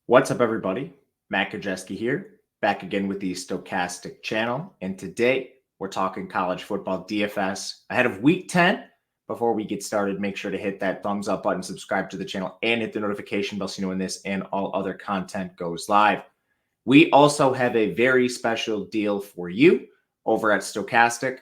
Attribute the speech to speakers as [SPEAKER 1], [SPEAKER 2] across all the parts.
[SPEAKER 1] What's up, everybody? Matt Gajewski here, back again with the Stochastic channel. And today we're talking college football DFS ahead of week 10. Before we get started, make sure to hit that thumbs up button, subscribe to the channel, and hit the notification bell so you know when this and all other content goes live. We also have a very special deal for you over at Stochastic.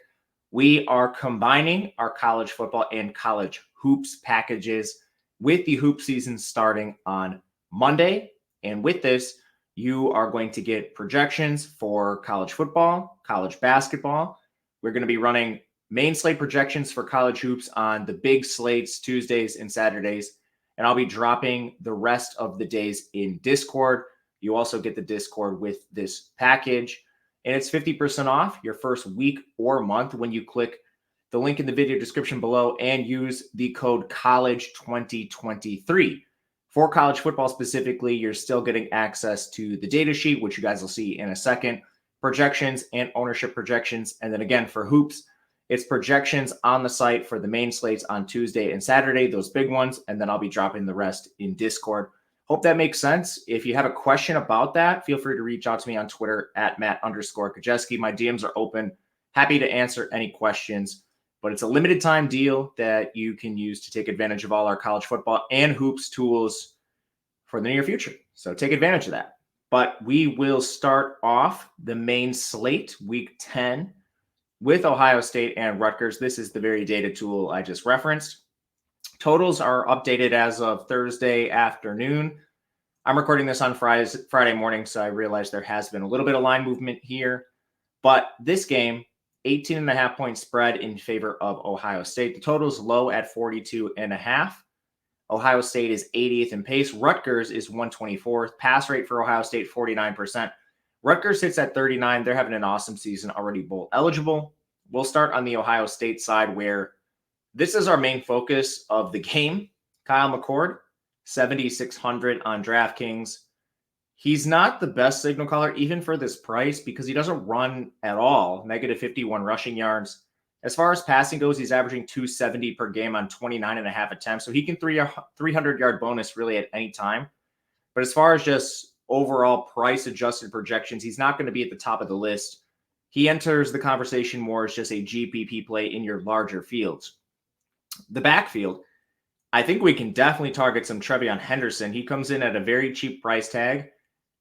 [SPEAKER 1] We are combining our college football and college hoops packages with the hoop season starting on Monday. And with this, you are going to get projections for college football, college basketball. We're going to be running main slate projections for college hoops on the big slates, Tuesdays and Saturdays. And I'll be dropping the rest of the days in Discord. You also get the Discord with this package. And it's 50% off your first week or month when you click the link in the video description below and use the code COLLEGE2023. For college football specifically, you're still getting access to the data sheet, which you guys will see in a second, projections and ownership projections. And then again, for hoops, it's projections on the site for the main slates on Tuesday and Saturday, those big ones. And then I'll be dropping the rest in Discord. Hope that makes sense. If you have a question about that, feel free to reach out to me on Twitter at Matt_Gajewski. My DMs are open. Happy to answer any questions. But it's a limited time deal that you can use to take advantage of all our college football and hoops tools for the near future. So take advantage of that. But we will start off the main slate, week 10, with Ohio State and Rutgers. This is the very data tool I just referenced. Totals are updated as of Thursday afternoon. I'm recording this on Friday morning, so I realize there has been a little bit of line movement here. But this game, 18.5 point spread in favor of Ohio State. The total is low at 42.5. Ohio State is 80th in pace. Rutgers is 124th. Pass rate for Ohio State, 49%. Rutgers sits at 39. They're having an awesome season, already bowl eligible. We'll start on the Ohio State side, where this is our main focus of the game. Kyle McCord, 7,600 on DraftKings. He's not the best signal caller, even for this price, because he doesn't run at all. -51 rushing yards. As far as passing goes, he's averaging 270 per game on 29.5 attempts. So he can 300-yard bonus really at any time. But as far as just overall price-adjusted projections, he's not going to be at the top of the list. He enters the conversation more as just a GPP play in your larger fields. The backfield, I think we can definitely target some Trevion Henderson. He comes in at a very cheap price tag.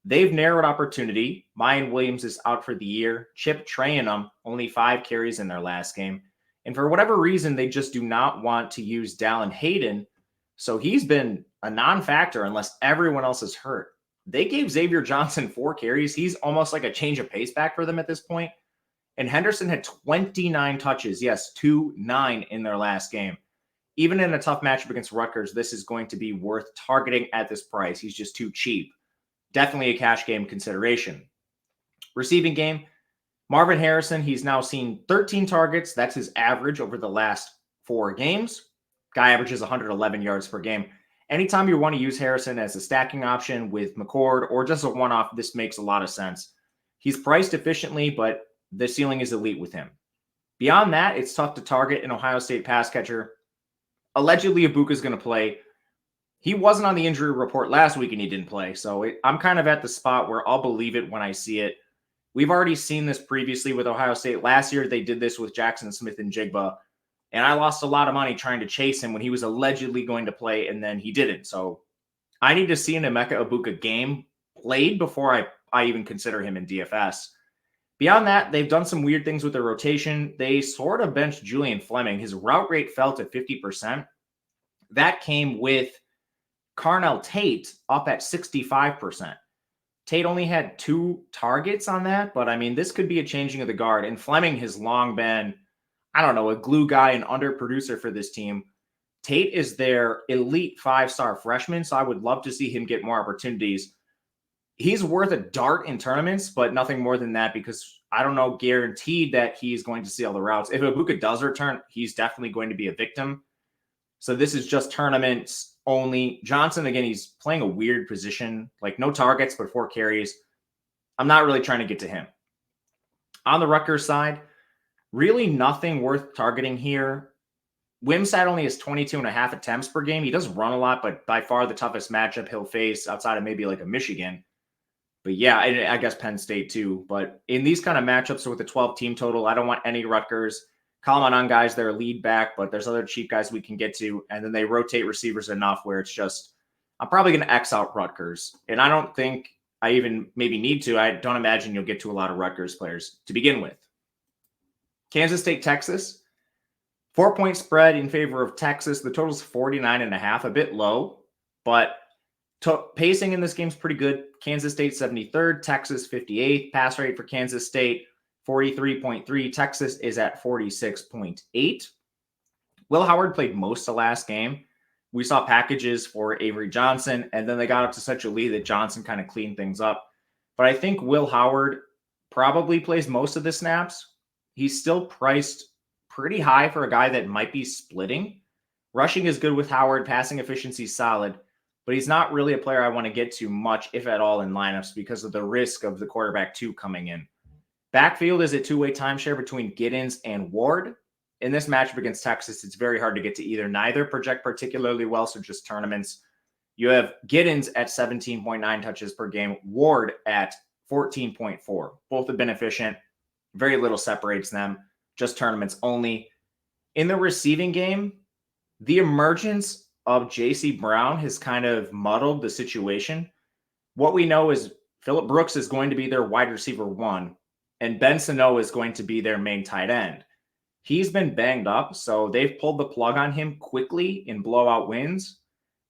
[SPEAKER 1] They've narrowed opportunity. Mayan Williams is out for the year. Chip Trayanum, only 5 carries in their last game. And for whatever reason, they just do not want to use Dallin Hayden. So he's been a non-factor unless everyone else is hurt. They gave Xavier Johnson 4 carries. He's almost like a change of pace back for them at this point. And Henderson had 29 touches. Yes, 2-9 in their last game. Even in a tough matchup against Rutgers, this is going to be worth targeting at this price. He's just too cheap. Definitely a cash game consideration. Receiving game, Marvin Harrison, he's now seen 13 targets. That's his average over the last 4 games. Guy averages 111 yards per game. Anytime you want to use Harrison as a stacking option with McCord or just a one-off, this makes a lot of sense. He's priced efficiently, but the ceiling is elite with him. Beyond that, it's tough to target an Ohio State pass catcher. Allegedly, Ibuka is going to play. He wasn't on the injury report last week and he didn't play. So I'm kind of at the spot where I'll believe it when I see it. We've already seen this previously with Ohio State. Last year, they did this with Jackson Smith and Jigba. And I lost a lot of money trying to chase him when he was allegedly going to play and then he didn't. So I need to see an Emeka Ibuka game played before I even consider him in DFS. Beyond that, they've done some weird things with their rotation. They sort of benched Julian Fleming. His route rate fell to 50%. That came with Carnell Tate up at 65%. Tate only had 2 targets on that, but I mean, this could be a changing of the guard. And Fleming has long been, I don't know, a glue guy and underproducer for this team. Tate is their elite 5-star freshman, so I would love to see him get more opportunities. He's worth a dart in tournaments, but nothing more than that because I don't know guaranteed that he's going to see all the routes. If Ibuka does return, he's definitely going to be a victim. So this is just tournaments only. Johnson, again, he's playing a weird position, like no targets, but 4 carries. I'm not really trying to get to him. On the Rutgers side, really nothing worth targeting here. Wimsatt only has 22.5 attempts per game. He does run a lot, but by far the toughest matchup he'll face outside of maybe like a Michigan. But yeah, I guess Penn State too. But in these kind of matchups with the 12 team total, I don't want any Rutgers. Calling on guys, they're lead back, but there's other cheap guys we can get to. And then they rotate receivers enough where it's just, I'm probably going to X out Rutgers. And I don't think I even maybe need to. I don't imagine you'll get to a lot of Rutgers players to begin with. Kansas State, Texas. 4-point spread in favor of Texas. The total's 49.5, a bit low, but pacing in this game is pretty good. Kansas State 73rd, Texas 58th. Pass rate for Kansas State 43.3. Texas is at 46.8. Will Howard played most of last game. We saw packages for Avery Johnson, and then they got up to such a lead that Johnson kind of cleaned things up. But I think Will Howard probably plays most of the snaps. He's still priced pretty high for a guy that might be splitting. Rushing is good with Howard. Passing efficiency is solid. But he's not really a player I want to get to much, if at all, in lineups because of the risk of the quarterback 2 coming in. Backfield is a two-way timeshare between Giddens and Ward. In this matchup against Texas, it's very hard to get to either. Neither project particularly well, so just tournaments. You have Giddens at 17.9 touches per game, Ward at 14.4. Both have been efficient. Very little separates them. Just tournaments only. In the receiving game, the emergence of J.C. Brown has kind of muddled the situation. What we know is Phillip Brooks is going to be their wide receiver 1, and Ben Sano is going to be their main tight end. He's been banged up, so they've pulled the plug on him quickly in blowout wins.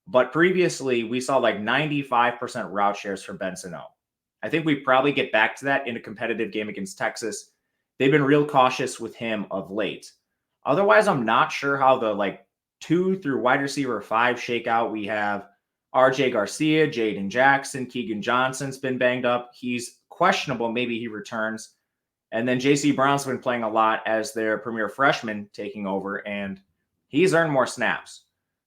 [SPEAKER 1] But previously, we saw like 95% route shares for Ben Sano. I think we probably get back to that in a competitive game against Texas. They've been real cautious with him of late. Otherwise, I'm not sure how the 2 through wide receiver 5 shakeout. We have RJ Garcia, Jaden Jackson, Keegan Johnson's been banged up. He's questionable. Maybe he returns. And then J.C. Brown's been playing a lot as their premier freshman taking over, and he's earned more snaps.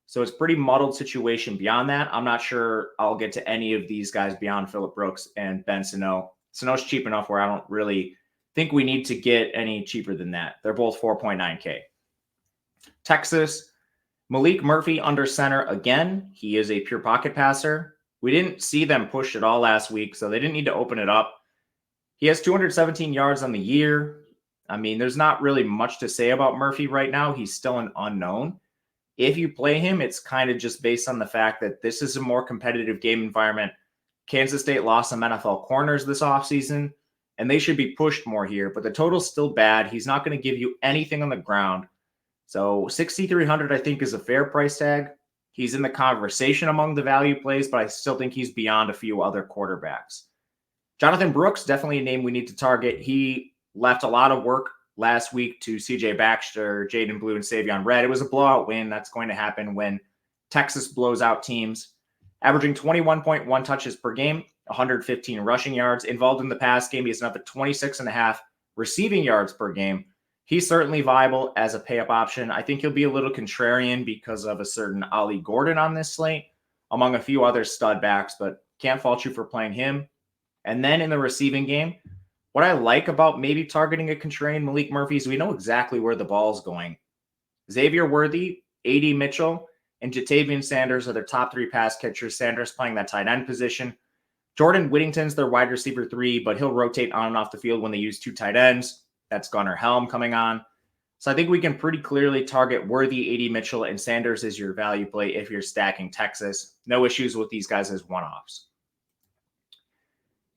[SPEAKER 1] So it's a pretty muddled situation beyond that. I'm not sure I'll get to any of these guys beyond Phillip Brooks and Ben Sano. Sano's cheap enough where I don't really think we need to get any cheaper than that. They're both 4.9K. Texas, Malik Murphy under center again. He is a pure pocket passer. We didn't see them push it all last week, so they didn't need to open it up. He has 217 yards on the year. I mean, there's not really much to say about Murphy right now. He's still an unknown. If you play him, it's kind of just based on the fact that this is a more competitive game environment. Kansas State lost some NFL corners this offseason, and they should be pushed more here, but the total's still bad. He's not going to give you anything on the ground. So 6,300, I think, is a fair price tag. He's in the conversation among the value plays, but I still think he's beyond a few other quarterbacks. Jonathan Brooks, definitely a name we need to target. He left a lot of work last week to CJ Baxter, Jaden Blue, and Savion Red. It was a blowout win. That's going to happen when Texas blows out teams. Averaging 21.1 touches per game, 115 rushing yards. Involved in the pass game, he has another 26.5 receiving yards per game. He's certainly viable as a pay-up option. I think he'll be a little contrarian because of a certain Ollie Gordon on this slate, among a few other stud backs, but can't fault you for playing him. And then in the receiving game, what I like about maybe targeting a contrarian Malik Murphy is we know exactly where the ball's going. Xavier Worthy, A.D. Mitchell, and Jatavian Sanders are their top 3 pass catchers. Sanders playing that tight end position. Jordan Whittington's their wide receiver 3, but he'll rotate on and off the field when they use 2 tight ends. That's Gunnar Helm coming on. So I think we can pretty clearly target Worthy, A.D. Mitchell, and Sanders as your value play if you're stacking Texas. No issues with these guys as one-offs.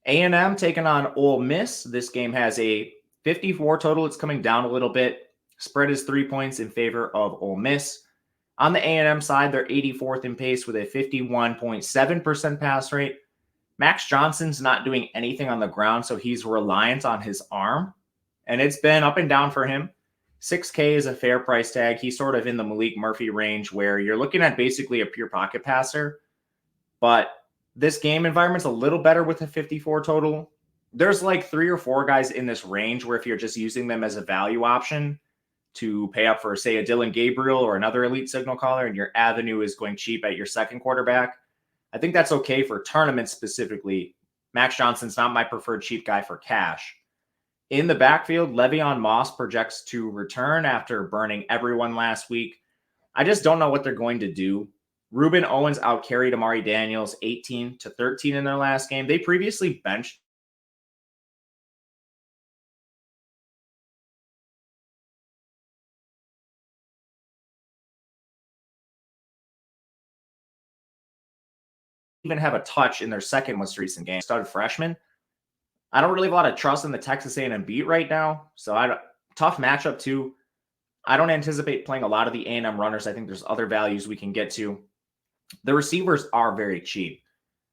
[SPEAKER 1] A&M taking on Ole Miss. This game has a 54 total. It's coming down a little bit. Spread is 3 points in favor of Ole Miss. On the A&M side, they're 84th in pace with a 51.7% pass rate. Max Johnson's not doing anything on the ground, so he's reliant on his arm. And it's been up and down for him. 6K is a fair price tag. He's sort of in the Malik Murphy range where you're looking at basically a pure pocket passer. But this game environment's a little better with a 54 total. There's like 3 or 4 guys in this range where if you're just using them as a value option to pay up for, say, a Dylan Gabriel or another elite signal caller, and your avenue is going cheap at your second quarterback, I think that's okay for tournaments specifically. Max Johnson's not my preferred cheap guy for cash. In the backfield, Le'Veon Moss projects to return after burning everyone last week. I just don't know what they're going to do. Ruben Owens outcarried Amari Daniels 18-13 in their last game. They previously benched even have a touch in their second most recent game. Started freshman. I don't really have a lot of trust in the Texas A&M beat right now, so tough matchup too. I don't anticipate playing a lot of the A&M runners. I think there's other values we can get to. The receivers are very cheap.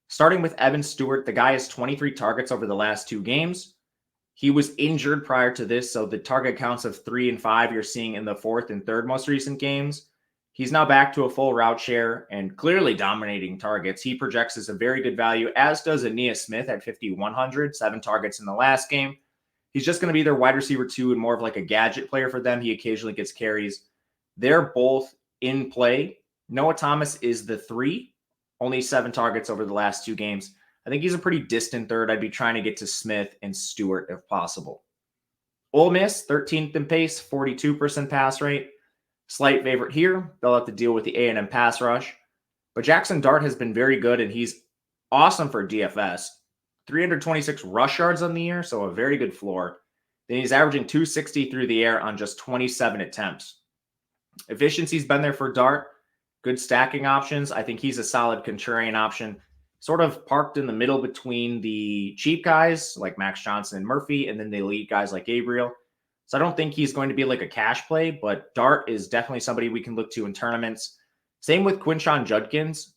[SPEAKER 1] Starting with Evan Stewart, the guy has 23 targets over the last 2 games. He was injured prior to this, so the target counts of 3 and 5 you're seeing in the 4th and 3rd most recent games. He's now back to a full route share and clearly dominating targets. He projects as a very good value, as does Aeneas Smith at 5,100, 7 targets in the last game. He's just going to be their wide receiver 2 and more of like a gadget player for them. He occasionally gets carries. They're both in play. Noah Thomas is the 3, only 7 targets over the last 2 games. I think he's a pretty distant third. I'd be trying to get to Smith and Stewart if possible. Ole Miss, 13th in pace, 42% pass rate. Slight favorite here. They'll have to deal with the A&M pass rush. But Jackson Dart has been very good, and he's awesome for DFS. 326 rush yards on the year, so a very good floor. Then he's averaging 260 through the air on just 27 attempts. Efficiency's been there for Dart. Good stacking options. I think he's a solid contrarian option. Sort of parked in the middle between the cheap guys like Max Johnson and Murphy, and then the elite guys like Gabriel. So I don't think he's going to be like a cash play, but Dart is definitely somebody we can look to in tournaments. Same with Quinshon Judkins.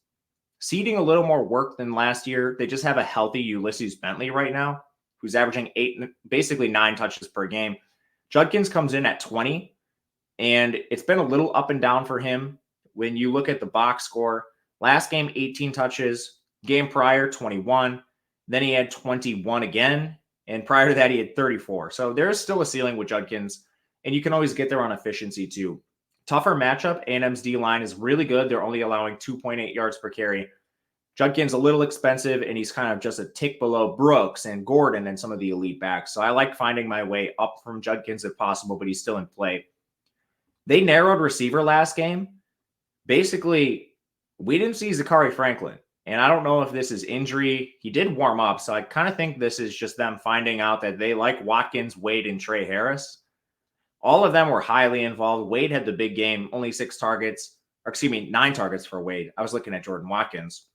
[SPEAKER 1] Seeding a little more work than last year. They just have a healthy Ulysses Bentley right now, who's averaging basically 9 touches per game. Judkins comes in at 20, and it's been a little up and down for him. When you look at the box score, last game, 18 touches. Game prior, 21. Then he had 21 again. And prior to that, he had 34. So there's still a ceiling with Judkins, and you can always get there on efficiency too. Tougher matchup. A&M's D-line is really good. They're only allowing 2.8 yards per carry. Judkins a little expensive, and he's kind of just a tick below Brooks and Gordon and some of the elite backs. So I like finding my way up from Judkins if possible, but he's still in play. They narrowed receiver last game. Basically, we didn't see Zachary Franklin. And I don't know if this is injury. He did warm up, so I kind of think this is just them finding out that they like Watkins, Wade, and Trey Harris. All of them were highly involved. Wade had the big game, only 9 targets for Wade. I was looking at Jordan Watkins.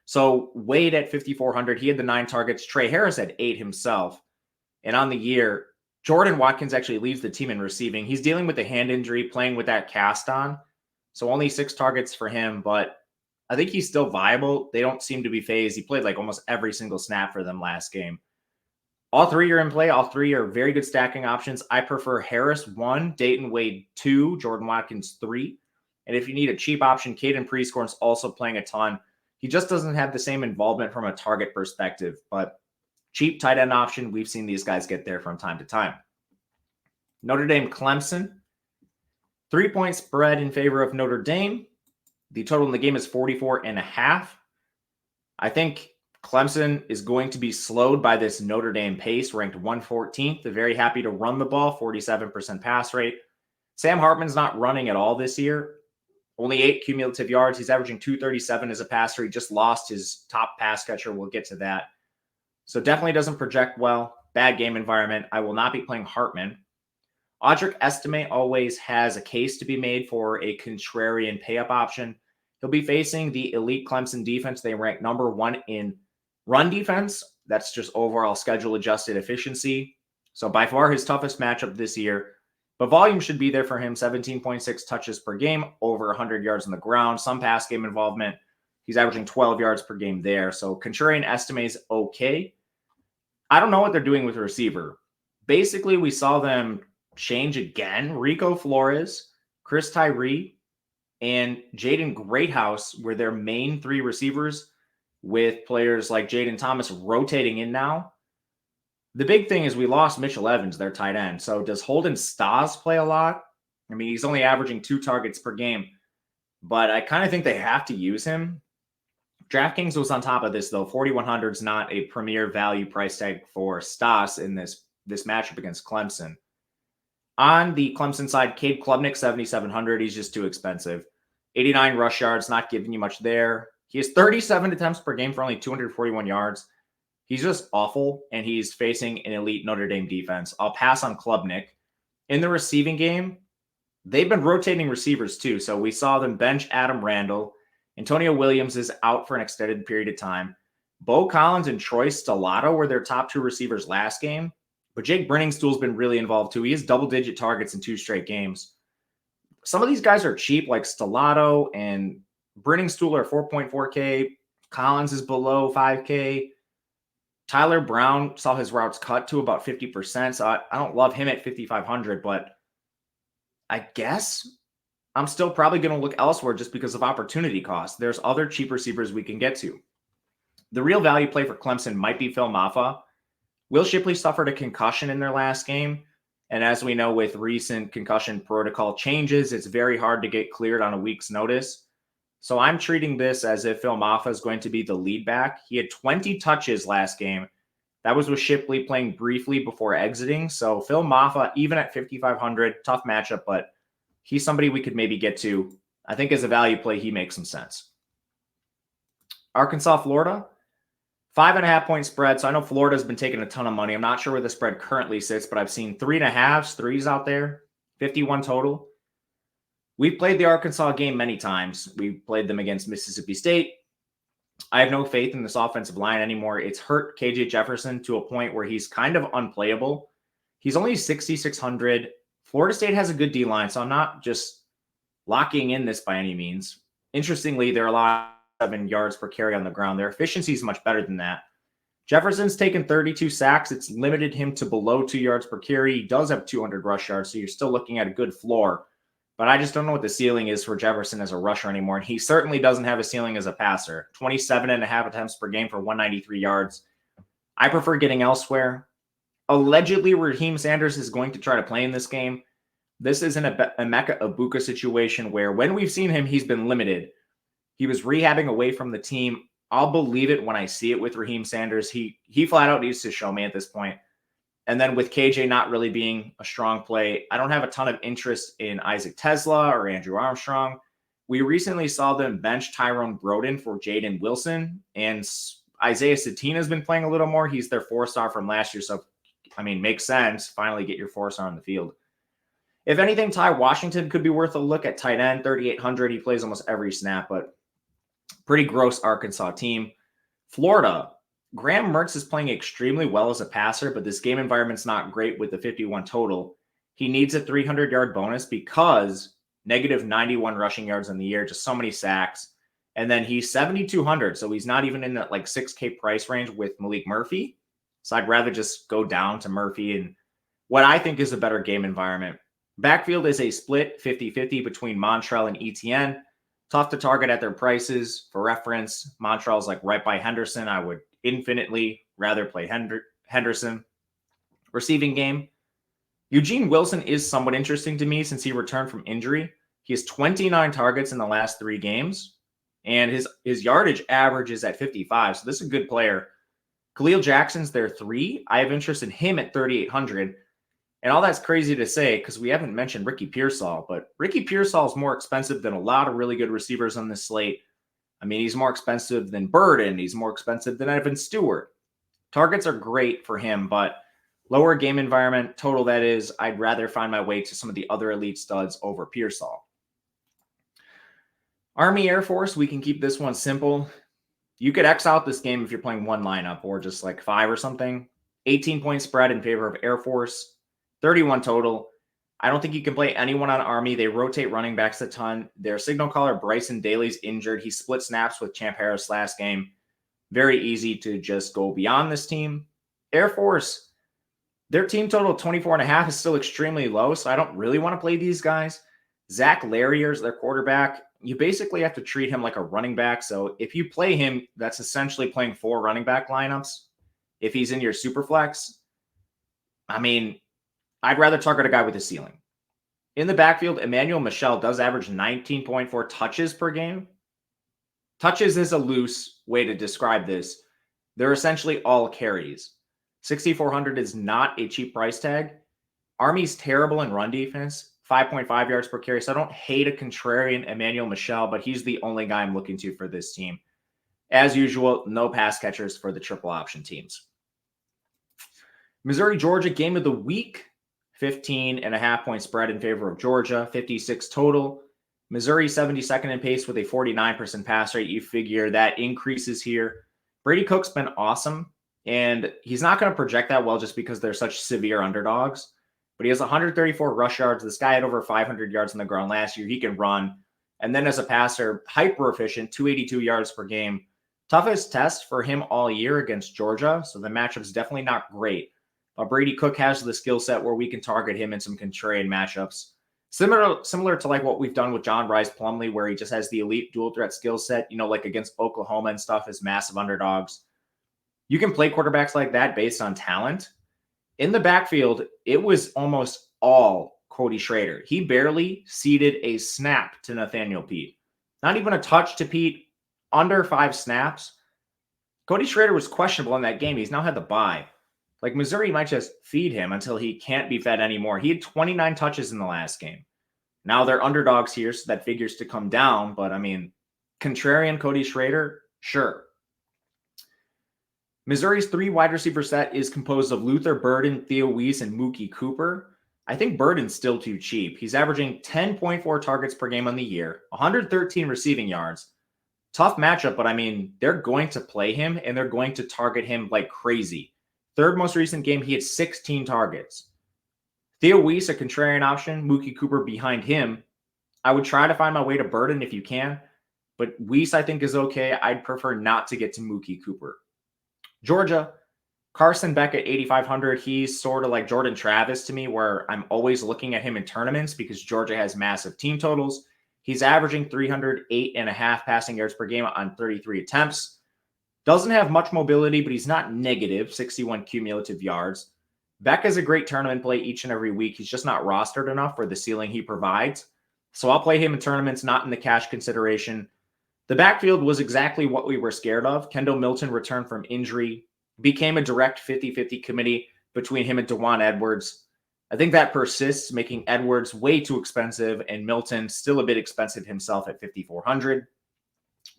[SPEAKER 1] So Wade at 5,400, he had the 9 targets. Trey Harris had 8 himself. And on the year, Jordan Watkins actually leads the team in receiving. He's dealing with a hand injury, playing with that cast on. So only 6 targets for him, but I think he's still viable. They don't seem to be phased. He played like almost every single snap for them last game. All 3 are in play. All 3 are very good stacking options. I prefer Harris 1, Dayton Wade 2, Jordan Watkins 3. And if you need a cheap option, Caden Prescorn's also playing a ton. He just doesn't have the same involvement from a target perspective, but cheap tight end option. We've seen these guys get there from time to time. Notre Dame Clemson. 3-point spread in favor of Notre Dame. The total in the game is 44.5. I think Clemson is going to be slowed by this Notre Dame pace, ranked 114th. They're very happy to run the ball, 47% pass rate. Sam Hartman's not running at all this year. Only 8 cumulative yards. He's averaging 237 as a passer. He just lost his top pass catcher. We'll get to that. So definitely doesn't project well. Bad game environment. I will not be playing Hartman. Audric Estime always has a case to be made for a contrarian pay-up option. He'll be facing the elite Clemson defense. They rank number 1 in run defense. That's just overall schedule-adjusted efficiency. So by far his toughest matchup this year. But volume should be there for him. 17.6 touches per game, over 100 yards on the ground. Some pass game involvement. He's averaging 12 yards per game there. So contrarian Estime is okay. I don't know what they're doing with the receiver. Basically, we saw them change again. Rico Flores, Chris Tyree, and Jaden Greathouse were their main 3 receivers, with players like Jaden Thomas rotating in now. The big thing is we lost Mitchell Evans, their tight end. So does Holden Stas play a lot? I mean, he's only averaging 2 targets per game, but I kind of think they have to use him. DraftKings was on top of this, though. 4,100 is not a premier value price tag for Stas in this matchup against Clemson. On the Clemson side, Cade Klubnik, 7,700. He's just too expensive. 89 rush yards, not giving you much there. He has 37 attempts per game for only 241 yards. He's just awful, and he's facing an elite Notre Dame defense. I'll pass on Klubnik. In the receiving game, they've been rotating receivers too. So we saw them bench Adam Randall. Antonio Williams is out for an extended period of time. Bo Collins and Troy Stellato were their top two receivers last game. But Jake Brenningstool's been really involved too. He has double-digit targets in 2 straight games. Some of these guys are cheap, like Stellato and Brenningstool are 4.4K. Collins is below 5K. Tyler Brown saw his routes cut to about 50%, so I don't love him at 5,500, but I guess I'm still probably going to look elsewhere just because of opportunity cost. There's other cheap receivers we can get to. The real value play for Clemson might be Phil Maffa. Will Shipley suffered a concussion in their last game, and as we know with recent concussion protocol changes, it's very hard to get cleared on a week's notice. So I'm treating this as if Phil Maffa is going to be the lead back. He had 20 touches last game. That was with Shipley playing briefly before exiting. So Phil Maffa, even at 5,500, tough matchup, but he's somebody we could maybe get to. I think as a value play, he makes some sense. Arkansas, Florida, 5.5-point spread. So I know Florida's been taking a ton of money. I'm not sure where the spread currently sits, but I've seen 3.5s, 3s out there, 51 total. We've played the Arkansas game many times. We played them against Mississippi State. I have no faith in this offensive line anymore. It's hurt KJ Jefferson to a point where he's kind of unplayable. He's only 6,600. Florida State has a good D-line, so I'm not just locking in this by any means. Interestingly, they're allowed 7 yards per carry on the ground. Their efficiency is much better than that. Jefferson's taken 32 sacks. It's limited him to below 2 yards per carry. He does have 200 rush yards, so you're still looking at a good floor. But I just don't know what the ceiling is for Jefferson as a rusher anymore. And he certainly doesn't have a ceiling as a passer. 27.5 attempts per game for 193 yards. I prefer getting elsewhere. Allegedly, Raheem Sanders is going to try to play in this game. This isn't a Emeka Egbuka situation where when we've seen him, he's been limited. He was rehabbing away from the team. I'll believe it when I see it with Raheem Sanders. He flat out needs to show me at this point. And then with KJ not really being a strong play, I don't have a ton of interest in Isaac Tesla or Andrew Armstrong. We recently saw them bench Tyrone Broden for Jaden Wilson, and Isaiah Satina has been playing a little more. He's their 4-star from last year, so, I mean, makes sense. Finally get your 4-star on the field. If anything, Ty Washington could be worth a look at tight end, 3,800. He plays almost every snap, but pretty gross Arkansas team. Florida. Graham Mertz is playing extremely well as a passer, but this game environment's not great with the 51 total. He needs a 300-yard bonus because negative 91 rushing yards in the year, just so many sacks. And then he's 7,200, so he's not even in that like 6K price range with Malik Murphy. So I'd rather just go down to Murphy and what I think is a better game environment. Backfield is a split 50-50 between Montrell and Etienne. Tough to target at their prices. For reference, Montrell's like right by Henderson. I would infinitely rather play Henderson. Receiving game. Eugene Wilson is somewhat interesting to me since he returned from injury. He has 29 targets in the last 3 games, and his yardage average is at 55, so this is a good player. Khalil Jackson's their 3. I have interest in him at 3,800. And all that's crazy to say because we haven't mentioned Ricky Pearsall, but Ricky Pearsall is more expensive than a lot of really good receivers on this slate. I mean, he's more expensive than Burden. He's more expensive than Evan Stewart. Targets are great for him, but lower game environment, total that is, I'd rather find my way to some of the other elite studs over Pearsall. Army Air Force, we can keep this one simple. You could X out this game if you're playing one lineup or just like 5 or something. 18-point spread in favor of Air Force, 31 total. I don't think you can play anyone on Army. They rotate running backs a ton. Their signal caller, Bryson Daly's injured. He split snaps with Champ Harris last game. Very easy to just go beyond this team. Air Force, their team total 24.5 is still extremely low, so I don't really want to play these guys. Zach Larrier is their quarterback. You basically have to treat him like a running back. So if you play him, that's essentially playing 4 running back lineups. If he's in your super flex, I mean, I'd rather target a guy with a ceiling. In the backfield, Emmanuel Michel does average 19.4 touches per game. Touches is a loose way to describe this. They're essentially all carries. 6,400 is not a cheap price tag. Army's terrible in run defense, 5.5 yards per carry. So I don't hate a contrarian Emmanuel Michel, but he's the only guy I'm looking to for this team. As usual, no pass catchers for the triple option teams. Missouri, Georgia, game of the week. 15.5-point spread in favor of Georgia, 56 total. Missouri 72nd in pace with a 49% pass rate. You figure that increases here. Brady Cook's been awesome, and he's not going to project that well just because they're such severe underdogs. But he has 134 rush yards. This guy had over 500 yards on the ground last year. He can run. And then as a passer, hyper efficient, 282 yards per game. Toughest test for him all year against Georgia. So the matchup's definitely not great. But Brady Cook has the skill set where we can target him in some contrarian matchups. Similar to like what we've done with John Rice Plumlee, where he just has the elite dual threat skill set, like against Oklahoma and stuff as massive underdogs. You can play quarterbacks like that based on talent. In the backfield, it was almost all Cody Schrader. He barely ceded a snap to Nathaniel Pete. Not even a touch to Pete, under 5 snaps. Cody Schrader was questionable in that game. He's now had the bye. Like, Missouri might just feed him until he can't be fed anymore. He had 29 touches in the last game. Now they're underdogs here, so that figures to come down. But, I mean, contrarian Cody Schrader, sure. Missouri's 3 wide receiver set is composed of Luther Burden, Theo Weiss, and Mookie Cooper. I think Burden's still too cheap. He's averaging 10.4 targets per game on the year, 113 receiving yards. Tough matchup, but, I mean, they're going to play him, and they're going to target him like crazy. Third most recent game, he had 16 targets. Theo Weiss, a contrarian option. Mookie Cooper behind him. I would try to find my way to Burden if you can, but Weiss I think is okay. I'd prefer not to get to Mookie Cooper. Georgia, Carson Beck at 8,500. He's sort of like Jordan Travis to me, where I'm always looking at him in tournaments because Georgia has massive team totals. He's averaging 308.5 passing yards per game on 33 attempts. Doesn't have much mobility, but he's not negative, 61 cumulative yards. Beck is a great tournament play each and every week. He's just not rostered enough for the ceiling he provides. So I'll play him in tournaments, not in the cash consideration. The backfield was exactly what we were scared of. Kendall Milton returned from injury, became a direct 50-50 committee between him and DeJuan Edwards. I think that persists, making Edwards way too expensive and Milton still a bit expensive himself at 5,400.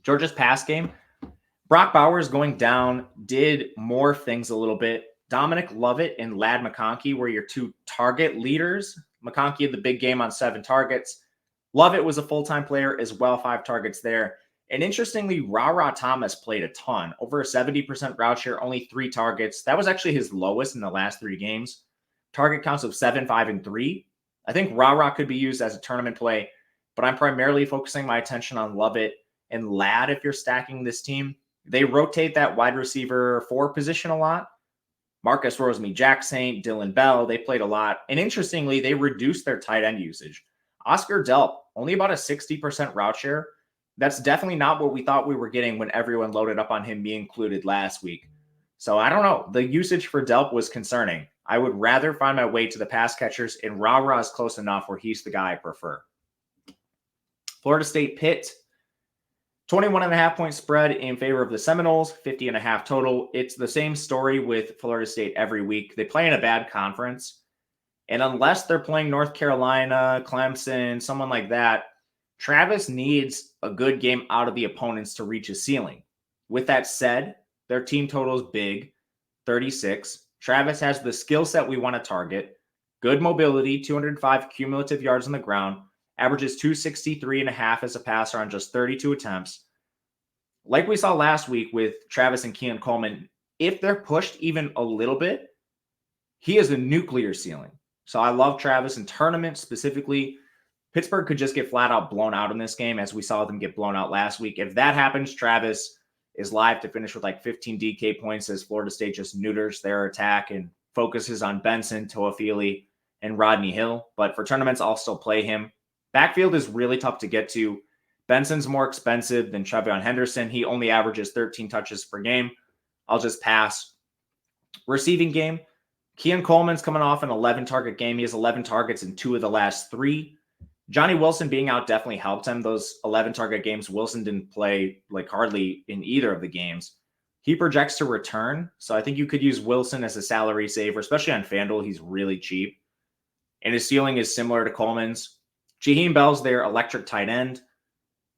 [SPEAKER 1] Georgia's pass game. Brock Bowers going down did morph things a little bit. Dominic Lovett and Ladd McConkey were your 2 target leaders. McConkey had the big game on 7 targets. Lovett was a full-time player as well, 5 targets there. And interestingly, Ra Thomas played a ton. Over a 70% route share, only 3 targets. That was actually his lowest in the last 3 games. Target counts of 7, 5, and 3. I think Ra could be used as a tournament play, but I'm primarily focusing my attention on Lovett and Ladd if you're stacking this team. They rotate that wide receiver 4 position a lot. Marcus Rosemy, Jack Saint, Dylan Bell, they played a lot. And interestingly, they reduced their tight end usage. Oscar Delp, only about a 60% route share. That's definitely not what we thought we were getting when everyone loaded up on him, me included, last week. So I don't know. The usage for Delp was concerning. I would rather find my way to the pass catchers, and Ra is close enough where he's the guy I prefer. Florida State Pitt. 21.5-point spread in favor of the Seminoles, 50.5 total. It's the same story with Florida State every week. They play in a bad conference. And unless they're playing North Carolina, Clemson, someone like that, Travis needs a good game out of the opponents to reach a ceiling. With that said, their team total is big, 36. Travis has the skill set we want to target. Good mobility, 205 cumulative yards on the ground. Averages 263.5 as a passer on just 32 attempts. Like we saw last week with Travis and Keon Coleman, if they're pushed even a little bit, he has a nuclear ceiling. So I love Travis in tournaments specifically. Pittsburgh could just get flat out blown out in this game as we saw them get blown out last week. If that happens, Travis is live to finish with like 15 DK points as Florida State just neuters their attack and focuses on Benson, Toafili, and Rodney Hill. But for tournaments, I'll still play him. Backfield is really tough to get to. Benson's more expensive than Trevion Henderson. He only averages 13 touches per game. I'll just pass. Receiving game. Keon Coleman's coming off an 11-target game. He has 11 targets in 2 of the last 3. Johnny Wilson being out definitely helped him. Those 11-target games, Wilson didn't play like hardly in either of the games. He projects to return, so I think you could use Wilson as a salary saver, especially on FanDuel. He's really cheap. and his ceiling is similar to Coleman's. Jaheim Bell's their electric tight end.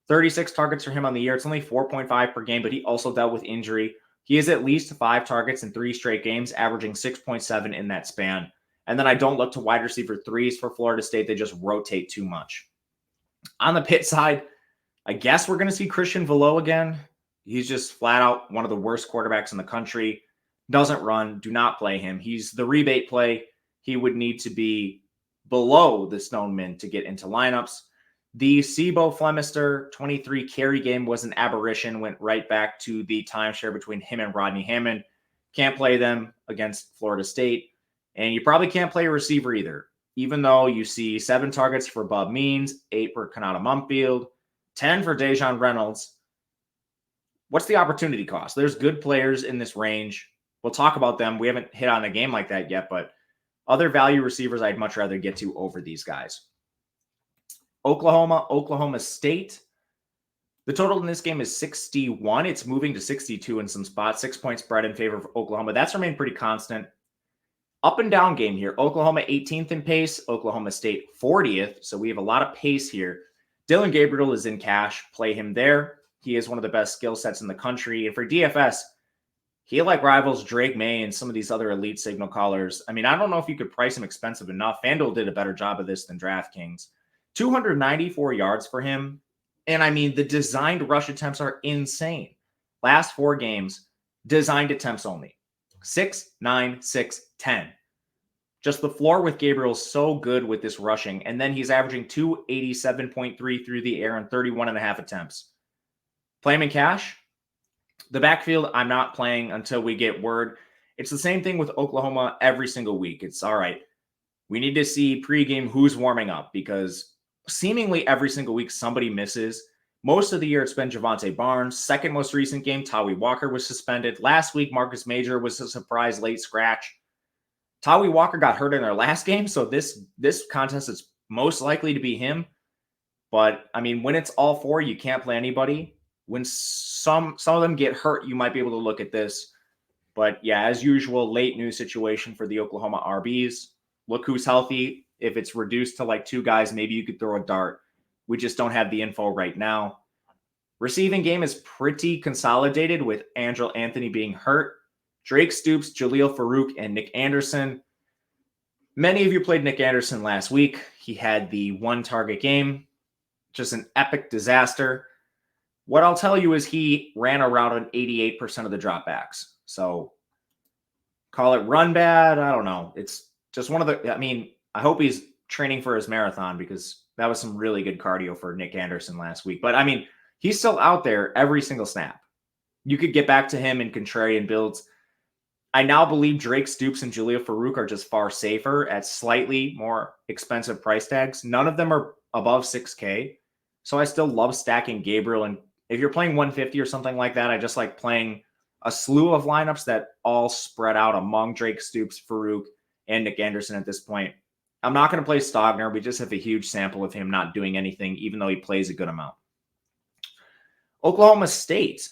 [SPEAKER 1] 36 targets for him on the year. It's only 4.5 per game, but he also dealt with injury. He has at least 5 targets in 3 straight games, averaging 6.7 in that span. And then I don't look to wide receiver 3s for Florida State. They just rotate too much. On the Pitt side, I guess we're going to see Christian Velo again. He's just flat out one of the worst quarterbacks in the country. Doesn't run. Do not play him. He's the rebate play. He would need to be below the Stoneman to get into lineups. The Sebo Flemister 23 carry game was an aberration, went right back to the timeshare between him and Rodney Hammond. Can't play them against Florida State. And you probably can't play a receiver either, even though you see 7 targets for Bob Means, 8 for Kanata Mumfield, 10 for Dejon Reynolds. What's the opportunity cost? There's good players in this range. We'll talk about them. We haven't hit on a game like that yet, but other value receivers I'd much rather get to over these guys. Oklahoma State. The total in this game is 61. It's moving to 62 in some spots. 6-point spread in favor of Oklahoma. That's remained pretty constant. Up and down game here. Oklahoma 18th in pace. Oklahoma State 40th. So we have a lot of pace here. Dylan Gabriel is in cash. Play him there. He is one of the best skill sets in the country. And for DFS, he rivals Drake May and some of these other elite signal callers. I mean, I don't know if you could price him expensive enough. FanDuel did a better job of this than DraftKings. 294 yards for him. And I mean, the designed rush attempts are insane. Last 4 games, designed attempts only. 6, 9, 6, 10. Just the floor with Gabriel is so good with this rushing. And then he's averaging 287.3 through the air and 31.5 attempts. Play him in cash. The backfield, I'm not playing until we get word. It's the same thing with Oklahoma every single week. It's all right. We need to see pregame who's warming up because seemingly every single week somebody misses. Most of the year it's been Javonte Barnes. Second most recent game, Tawi Walker was suspended. Last week, Marcus Major was a surprise late scratch. Tawi Walker got hurt in their last game, so this contest is most likely to be him. But, I mean, when it's all 4, you can't play anybody. When some of them get hurt, you might be able to look at this. But, yeah, as usual, late news situation for the Oklahoma RBs. Look who's healthy. If it's reduced to like 2 guys, maybe you could throw a dart. We just don't have the info right now. Receiving game is pretty consolidated with Angel Anthony being hurt. Drake Stoops, Jaleel Farouk, and Nick Anderson. Many of you played Nick Anderson last week. He had the 1-target game. Just an epic disaster. What I'll tell you is he ran around on 88% of the dropbacks. So call it run bad. I don't know. It's just one of the, I mean, I hope he's training for his marathon because that was some really good cardio for Nick Anderson last week. But I mean, he's still out there every single snap. You could get back to him in contrarian builds. I now believe Drake Stoops and Jaleel Farouk are just far safer at slightly more expensive price tags. None of them are above 6K. So I still love stacking Gabriel. And if you're playing 150 or something like that, I just like playing a slew of lineups that all spread out among Drake Stoops, Farouk, and Nick Anderson at this point. I'm not going to play Stogner. We just have a huge sample of him not doing anything, even though he plays a good amount. Oklahoma State,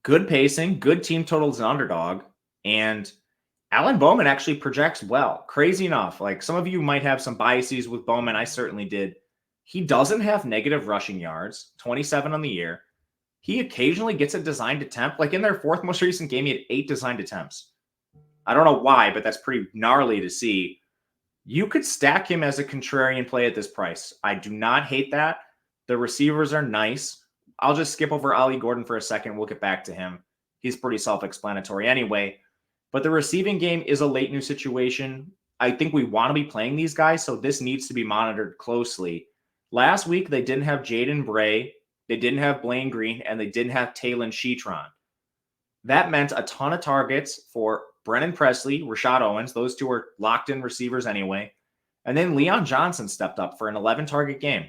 [SPEAKER 1] good pacing, good team totals and underdog. And Alan Bowman actually projects well. Crazy enough. Like some of you might have some biases with Bowman. I certainly did. He doesn't have negative rushing yards, 27 on the year. He occasionally gets a designed attempt. Like in their 4th most recent game, he had 8 designed attempts. I don't know why, but that's pretty gnarly to see. You could stack him as a contrarian play at this price. I do not hate that. The receivers are nice. I'll just skip over Ollie Gordon for a second. We'll get back to him. He's pretty self-explanatory anyway. But the receiving game is a late news situation. I think we want to be playing these guys, so this needs to be monitored closely. Last week, they didn't have Jaden Bray, they didn't have Blaine Green, and they didn't have Talon Shetron. That meant a ton of targets for Brennan Presley, Rashad Owens. Those 2 are locked-in receivers anyway. And then Leon Johnson stepped up for an 11-target game.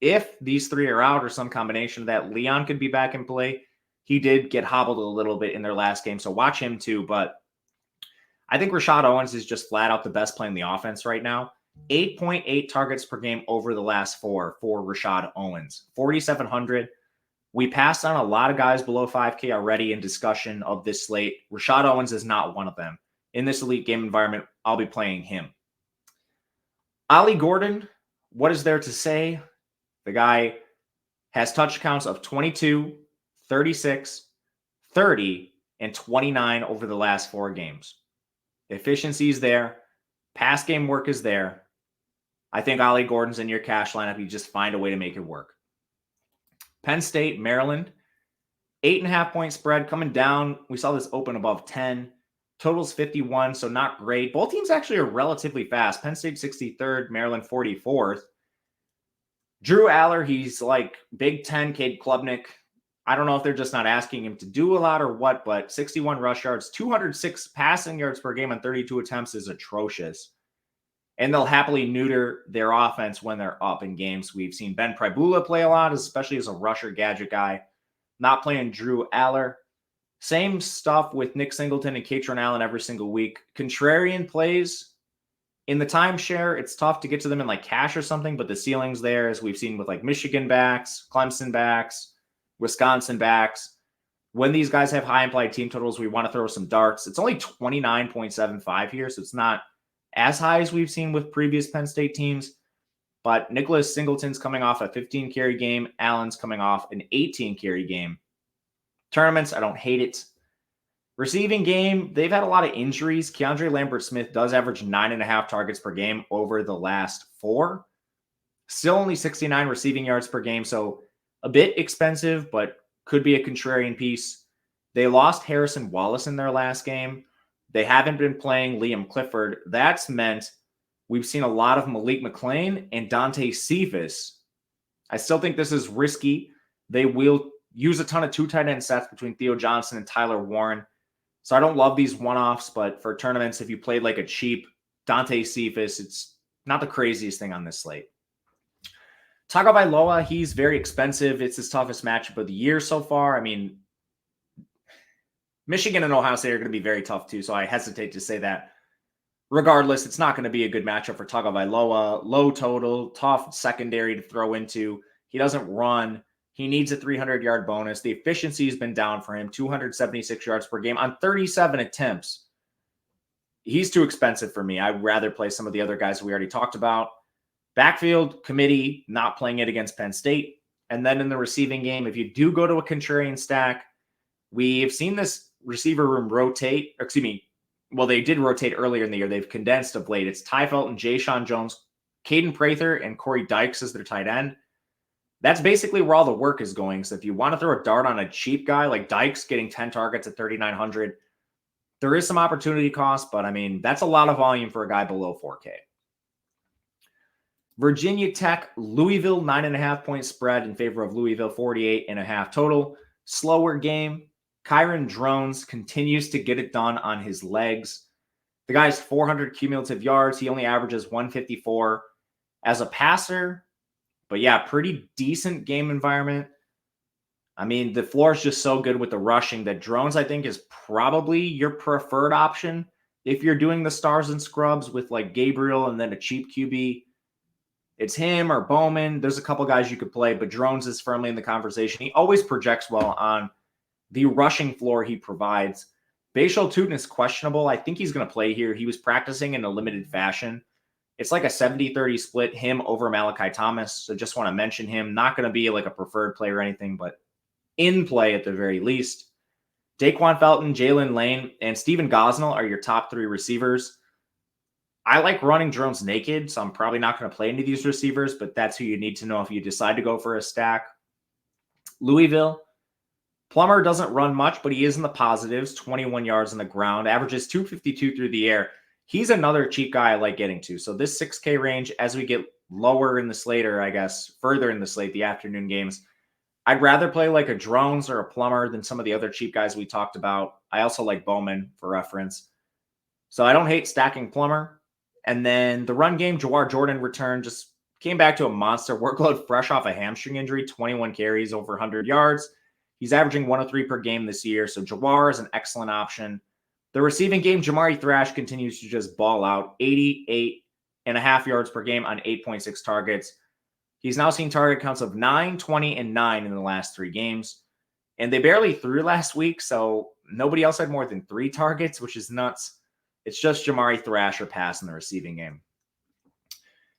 [SPEAKER 1] If these 3 are out or some combination of that, Leon could be back in play. He did get hobbled a little bit in their last game, so watch him too. But I think Rashad Owens is just flat out the best play in the offense right now. 8.8 targets per game over the last 4 for Rashad Owens. 4,700. We passed on a lot of guys below 5K already in discussion of this slate. Rashad Owens is not one of them. In this elite game environment, I'll be playing him. Ollie Gordon, what is there to say? The guy has touch counts of 22, 36, 30, and 29 over the last 4 games. Efficiency is there. Pass game work is there. I think Ollie Gordon's in your cash lineup. You just find a way to make it work. Penn State, Maryland, 8.5 point spread coming down. We saw this open above 10. Totals 51, so not great. Both teams actually are relatively fast. Penn State 63rd, Maryland 44th. Drew Aller, he's like Big Ten Cade Klubnik. I don't know if they're just not asking him to do a lot or what, but 61 rush yards, 206 passing yards per game on 32 attempts is atrocious. And they'll happily neuter their offense when they're up in games. We've seen Ben Pribula play a lot, especially as a rusher gadget guy. Not playing Drew Aller. Same stuff with Nick Singleton and Katron Allen every single week. Contrarian plays in the timeshare. It's tough to get to them in like cash or something, but the ceiling's there, as we've seen with like Michigan backs, Clemson backs, Wisconsin backs. When these guys have high implied team totals, we want to throw some darts. It's only 29.75 here, so it's not as high as we've seen with previous Penn State teams. But Nicholas Singleton's coming off a 15 carry game. Allen's coming off an 18 carry game. Tournaments, I don't hate it. Receiving game, they've had a lot of injuries. Keandre Lambert-Smith does average 9.5 targets per game over the last 4. Still only 69 receiving yards per game, so a bit expensive, but could be a contrarian piece. They lost Harrison Wallace in their last game. They haven't been playing Liam Clifford. That's meant we've seen a lot of Malik McClain and Dante Cephas. I still think this is risky. They will use a ton of 2 tight end sets between Theo Johnson and Tyler Warren. So I don't love these one-offs, but for tournaments, if you played like a cheap Dante Cephas, it's not the craziest thing on this slate. Tagovailoa, he's very expensive. It's his toughest matchup of the year so far. I mean, Michigan and Ohio State are going to be very tough too, so I hesitate to say that. Regardless, it's not going to be a good matchup for Tagovailoa. Low total, tough secondary to throw into. He doesn't run. He needs a 300-yard bonus. The efficiency has been down for him, 276 yards per game on 37 attempts. He's too expensive for me. I'd rather play some of the other guys we already talked about. Backfield committee, not playing it against Penn State. And then in the receiving game, if you do go to a contrarian stack, we've seen this receiver room rotate. Well, they did rotate earlier in the year. They've condensed of late. It's Ty Felton, Jay Sean Jones, Caden Prather, and Corey Dykes as their tight end. That's basically where all the work is going. So if you want to throw a dart on a cheap guy like Dykes getting 10 targets at 3,900, there is some opportunity cost, but I mean, that's a lot of volume for a guy below 4K. Virginia Tech, Louisville, 9.5 point spread in favor of Louisville, 48.5 total. Slower game. Kyron Drones continues to get it done on his legs. The guy's 400 cumulative yards. He only averages 154 as a passer. But yeah, pretty decent game environment. I mean, the floor is just so good with the rushing that Drones, I think, is probably your preferred option if you're doing the stars and scrubs with like Gabriel and then a cheap QB. It's him or Bowman. There's a couple guys you could play, but Drones is firmly in the conversation. He always projects well on the rushing floor he provides. Bashal Tootin is questionable. I think he's going to play here. He was practicing in a limited fashion. It's like a 70-30 split, him over Malachi Thomas. So just want to mention him. Not going to be like a preferred play or anything, but in play at the very least. Daquan Felton, Jalen Lane, and Steven Gosnell are your top 3 receivers. I like running Drones naked, so I'm probably not going to play any of these receivers, but that's who you need to know if you decide to go for a stack. Louisville, Plummer doesn't run much, but he is in the positives, 21 yards on the ground, averages 252 through the air. He's another cheap guy I like getting to. So this 6K range, as we get lower in the slate, or I guess further in the slate, the afternoon games, I'd rather play like a Drones or a Plummer than some of the other cheap guys we talked about. I also like Bowman for reference. So I don't hate stacking Plummer. And then the run game, Jawar Jordan returned, just came back to a monster workload fresh off a hamstring injury, 21 carries, over 100 yards. He's averaging 103 per game this year. So Jawar is an excellent option. The receiving game, Jamari Thrash continues to just ball out, 88.5 yards per game on 8.6 targets. He's now seen target counts of 9, 20, and 9 in the last 3 games. And they barely threw last week, so nobody else had more than 3 targets, which is nuts. It's just Jamari Thrash or pass in the receiving game.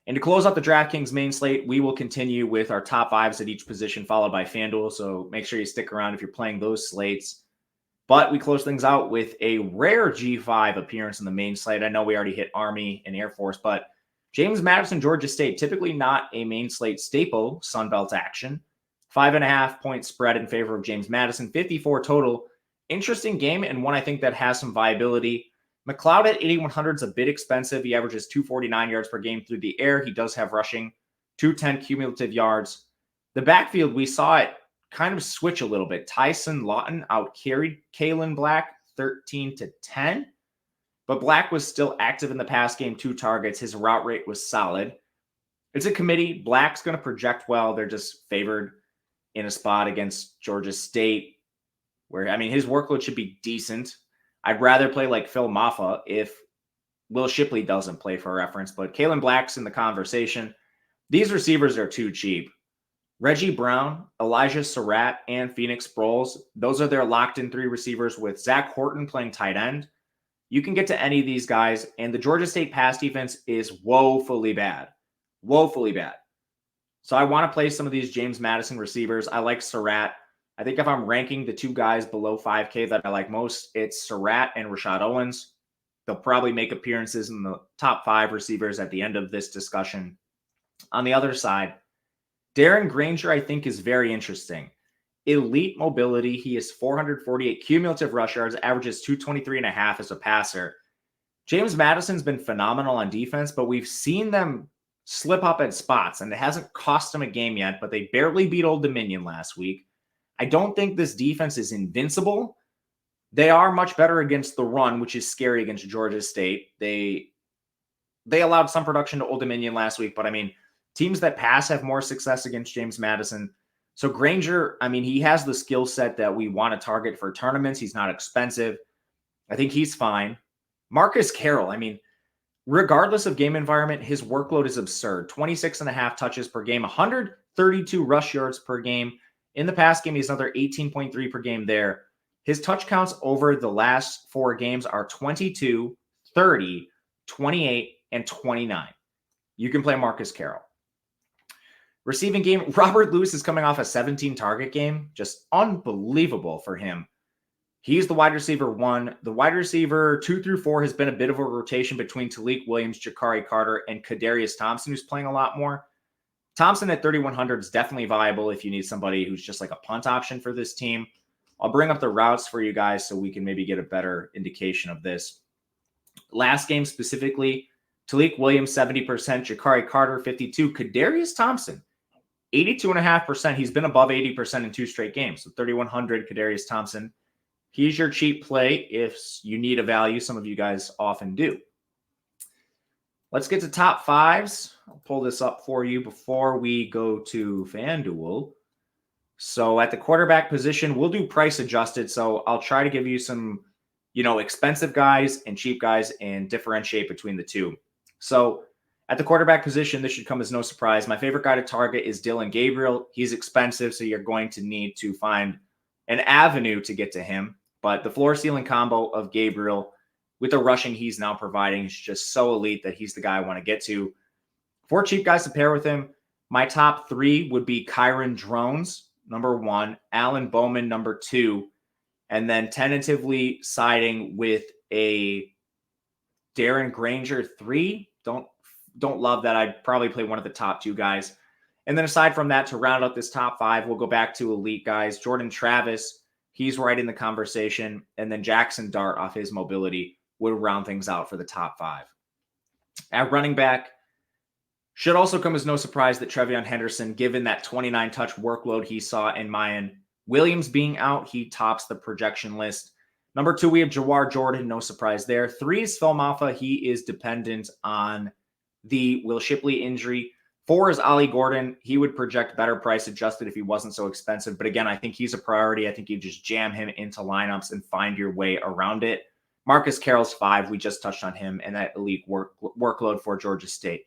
[SPEAKER 1] And to close out the DraftKings main slate, we will continue with our top fives at each position, followed by FanDuel. So make sure you stick around if you're playing those slates. But we close things out with a rare G5 appearance in the main slate. I know we already hit Army and Air Force, but James Madison, Georgia State, typically not a main slate staple, Sunbelt action. 5.5 point spread in favor of James Madison, 54 total. Interesting game, and one I think that has some viability. McLeod at 8,100 is a bit expensive. He averages 249 yards per game through the air. He does have rushing, 210 cumulative yards. The backfield, we saw it kind of switch a little bit. Tyson Lawton out-carried Kalen Black 13-10, but Black was still active in the pass game, 2 targets. His route rate was solid. It's a committee. Black's going to project well. They're just favored in a spot against Georgia State, where, I mean, his workload should be decent. I'd rather play like Phil Maffa if Will Shipley doesn't play, for reference, but Kalen Black's in the conversation. These receivers are too cheap. Reggie Brown, Elijah Surratt, and Phoenix Sproles, those are their locked-in 3 receivers with Zach Horton playing tight end. You can get to any of these guys, and the Georgia State pass defense is woefully bad. Woefully bad. So I want to play some of these James Madison receivers. I like Surratt. I think if I'm ranking the 2 guys below 5K that I like most, it's Surratt and Rashad Owens. They'll probably make appearances in the top 5 receivers at the end of this discussion. On the other side, Darren Granger, I think, is very interesting. Elite mobility. He has 448 cumulative rush yards, averages 223.5 as a passer. James Madison's been phenomenal on defense, but we've seen them slip up at spots, and it hasn't cost them a game yet, but they barely beat Old Dominion last week. I don't think this defense is invincible. They are much better against the run, which is scary against Georgia State. They allowed some production to Old Dominion last week, but I mean, teams that pass have more success against James Madison. So Granger, I mean, he has the skill set that we want to target for tournaments. He's not expensive. I think he's fine. Marcus Carroll, I mean, regardless of game environment, his workload is absurd. 26.5 touches per game, 132 rush yards per game. In the pass game, he's another 18.3 per game there. His touch counts over the last 4 games are 22, 30, 28, and 29. You can play Marcus Carroll. Receiving game, Robert Lewis is coming off a 17 target game. Just unbelievable for him. He's the wide receiver 1. The wide receiver 2 through 4 has been a bit of a rotation between Talik Williams, Jakari Carter, and Kadarius Thompson, who's playing a lot more. Thompson at 3,100 is definitely viable if you need somebody who's just like a punt option for this team. I'll bring up the routes for you guys so we can maybe get a better indication of this. Last game specifically, Talik Williams, 70%, Jakari Carter, 52%, Kadarius Thompson, 82.5%. He's been above 80% in 2 straight games. So 3,100, Kadarius Thompson. He's your cheap play if you need a value. Some of you guys often do. Let's get to top 5s. I'll pull this up for you before we go to FanDuel. So at the quarterback position, we'll do price adjusted. So I'll try to give you some, expensive guys and cheap guys and differentiate between the two. So at the quarterback position, this should come as no surprise. My favorite guy to target is Dylan Gabriel. He's expensive, so you're going to need to find an avenue to get to him. But the floor ceiling combo of Gabriel with the rushing he's now providing is just so elite that he's the guy I want to get to. 4 cheap guys to pair with him. My top 3 would be Kyron Drones, number 1, Alan Bowman, number 2, and then tentatively siding with a Darren Granger 3. Don't love that. I'd probably play one of the top 2 guys. And then aside from that, to round out this top 5, we'll go back to elite guys. Jordan Travis, he's right in the conversation. And then Jackson Dart off his mobility would round things out for the top 5. At running back, should also come as no surprise that Trevion Henderson, given that 29 touch workload he saw in Mayan Williams being out, he tops the projection list. Number 2, we have Jawar Jordan. No surprise there. 3 is Phil Maffa. He is dependent on the Will Shipley injury. 4 is Ollie Gordon. He would project better price adjusted if he wasn't so expensive. But again, I think he's a priority. I think you just jam him into lineups and find your way around it. Marcus Carroll's 5. We just touched on him and that elite workload for Georgia State.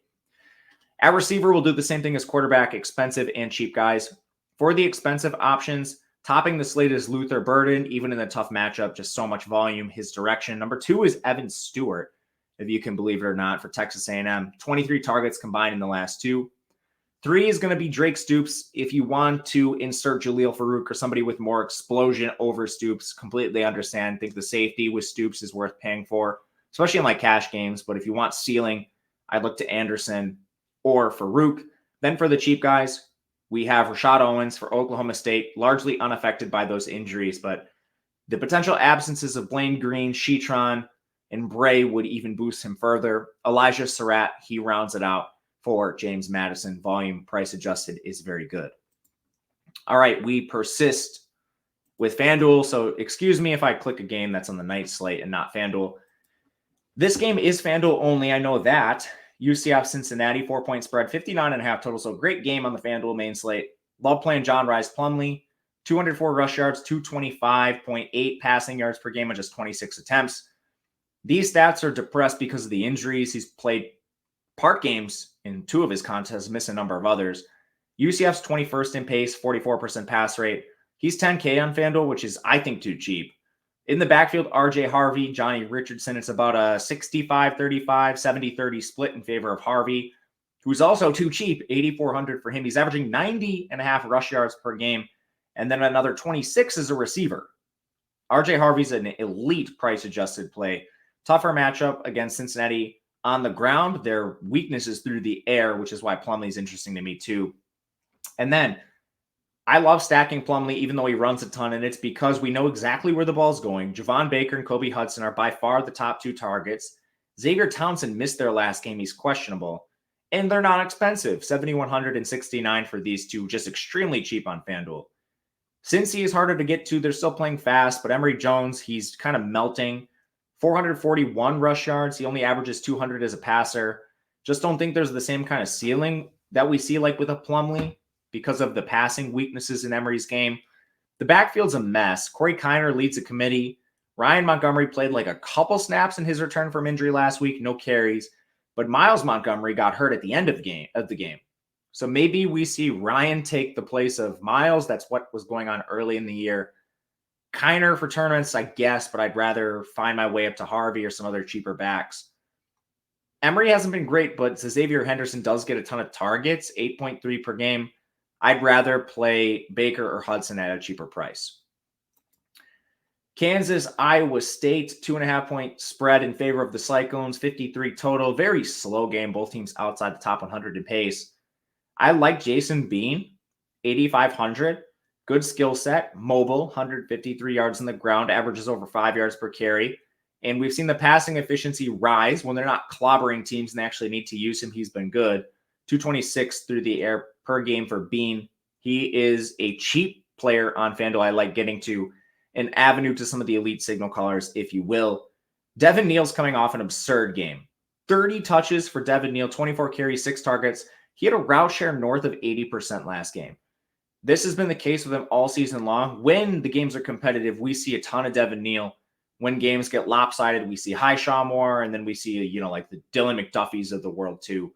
[SPEAKER 1] At receiver, we'll do the same thing as quarterback, expensive and cheap guys. For the expensive options, topping the slate is Luther Burden, even in a tough matchup, just so much volume his direction. Number 2 is Evan Stewart. if you can believe it or not, for Texas A&M. 23 targets combined in the last 2. 3 is going to be Drake Stoops. If you want to insert Jaleel Farouk or somebody with more explosion over Stoops, completely understand. I think the safety with Stoops is worth paying for, especially in like cash games. But if you want ceiling, I'd look to Anderson or Farouk. Then for the cheap guys, we have Rashad Owens for Oklahoma State, largely unaffected by those injuries. But the potential absences of Blaine Green, Shetron, and Bray would even boost him further. Elijah Surratt, he rounds it out for James Madison. Volume price adjusted is very good. All right, we persist with FanDuel. So excuse me if I click a game that's on the night slate and not FanDuel. This game is FanDuel only. I know that. UCF Cincinnati, 4-point spread, 59.5 total. So great game on the FanDuel main slate. Love playing John Rice Plumlee. 204 rush yards, 225.8 passing yards per game on just 26 attempts. These stats are depressed because of the injuries. He's played part games in 2 of his contests, missed a number of others. UCF's 21st in pace, 44% pass rate. He's 10K on FanDuel, which is, I think, too cheap. In the backfield, RJ Harvey, Johnny Richardson. It's about a 65-35, 70-30 split in favor of Harvey, who's also too cheap, 8,400 for him. He's averaging 90.5 rush yards per game, and then another 26 as a receiver. RJ Harvey's an elite price-adjusted play. Tougher matchup against Cincinnati on the ground. Their weakness is through the air, which is why Plumlee is interesting to me too. And then I love stacking Plumlee, even though he runs a ton, and it's because we know exactly where the ball's going. Javon Baker and Kobe Hudson are by far the top 2 targets. Xavier Townsend missed their last game. He's questionable. And they're not expensive. 7,169 for these two, just extremely cheap on FanDuel. Since he is harder to get to, they're still playing fast, but Emory Jones, he's kind of melting. 441 rush yards. He only averages 200 as a passer. Just don't think there's the same kind of ceiling that we see like with a Plumlee because of the passing weaknesses in Emory's game. The backfield's a mess. Corey Kiner leads a committee. Ryan Montgomery played like a couple snaps in his return from injury last week, no carries. But Miles Montgomery got hurt at the end of the game. So maybe we see Ryan take the place of Miles. That's what was going on early in the year. Kiner for tournaments, I guess, but I'd rather find my way up to Harvey or some other cheaper backs. Emory hasn't been great, but Xavier Henderson does get a ton of targets, 8.3 per game. I'd rather play Baker or Hudson at a cheaper price. Kansas, Iowa State, 2.5-point spread in favor of the Cyclones, 53 total. Very slow game. Both teams outside the top 100 in pace. I like Jason Bean, 8,500. Good skill set, mobile, 153 yards on the ground, averages over 5 yards per carry. And we've seen the passing efficiency rise when they're not clobbering teams and they actually need to use him. He's been good. 226 through the air per game for Bean. He is a cheap player on FanDuel. I like getting to an avenue to some of the elite signal callers, if you will. Devin Neal's coming off an absurd game. 30 touches for Devin Neal, 24 carries, 6 targets. He had a route share north of 80% last game. This has been the case with him all season long. When the games are competitive, we see a ton of Devin Neal. When games get lopsided, we see High Shaw more, and then we see, like the Dylan McDuffies of the world too.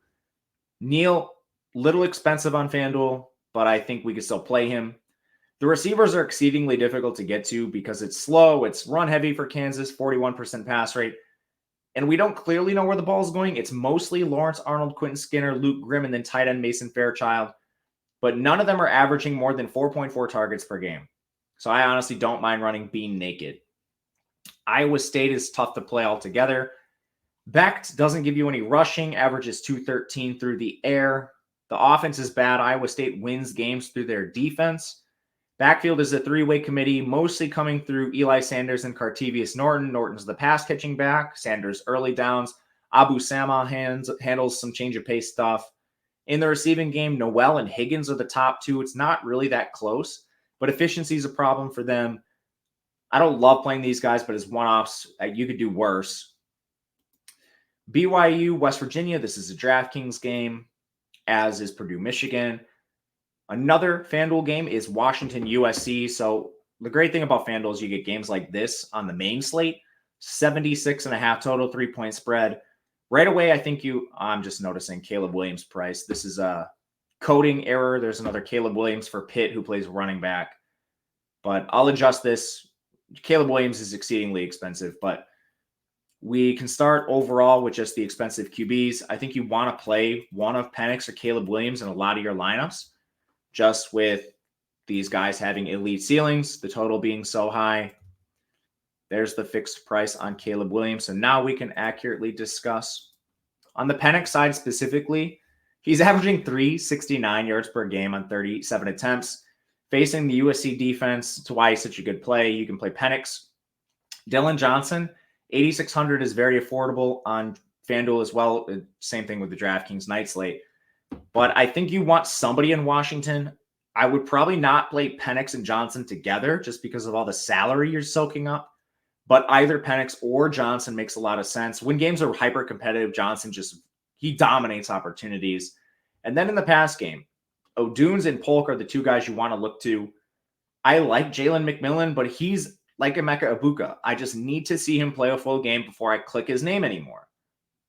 [SPEAKER 1] Neal, little expensive on FanDuel, but I think we can still play him. The receivers are exceedingly difficult to get to because it's slow. It's run heavy for Kansas, 41% pass rate. And we don't clearly know where the ball is going. It's mostly Lawrence Arnold, Quentin Skinner, Luke Grimm, and then tight end Mason Fairchild. But none of them are averaging more than 4.4 targets per game. So I honestly don't mind running Bean naked. Iowa State is tough to play altogether. Becht doesn't give you any rushing, averages 213 through the air. The offense is bad. Iowa State wins games through their defense. Backfield is a 3-way committee, mostly coming through Eli Sanders and Cartevious Norton. Norton's the pass-catching back. Sanders early downs. Abu Sama handles some change of pace stuff. In the receiving game, Noel and Higgins are the top 2. It's not really that close, but efficiency is a problem for them. I don't love playing these guys, but as one-offs, you could do worse. BYU, West Virginia, this is a DraftKings game, as is Purdue, Michigan. Another FanDuel game is Washington, USC. So the great thing about FanDuel is you get games like this on the main slate, 76.5 total, 3-point spread. Right away, I think I'm just noticing Caleb Williams' price. This is a coding error. There's another Caleb Williams for Pitt who plays running back. But I'll adjust this. Caleb Williams is exceedingly expensive, but We can start overall with just the expensive QBs. I think you want to play one of Penix or Caleb Williams in a lot of your lineups, just with these guys having elite ceilings, the total being so high. There's the fixed price on Caleb Williams. So now we can accurately discuss. On the Penix side specifically, he's averaging 369 yards per game on 37 attempts. Facing the USC defense, it's why he's such a good play. You can play Penix. Dylan Johnson, 8,600 is very affordable on FanDuel as well. Same thing with the DraftKings night slate. But I think you want somebody in Washington. I would probably not play Penix and Johnson together just because of all the salary you're soaking up. But either Penix or Johnson makes a lot of sense. When games are hyper competitive, Johnson he dominates opportunities. And then in the pass game, O'Dunes and Polk are the two guys you want to look to. I like Jalen McMillan, but he's like Emeka Ibuka. I just need to see him play a full game before I click his name anymore.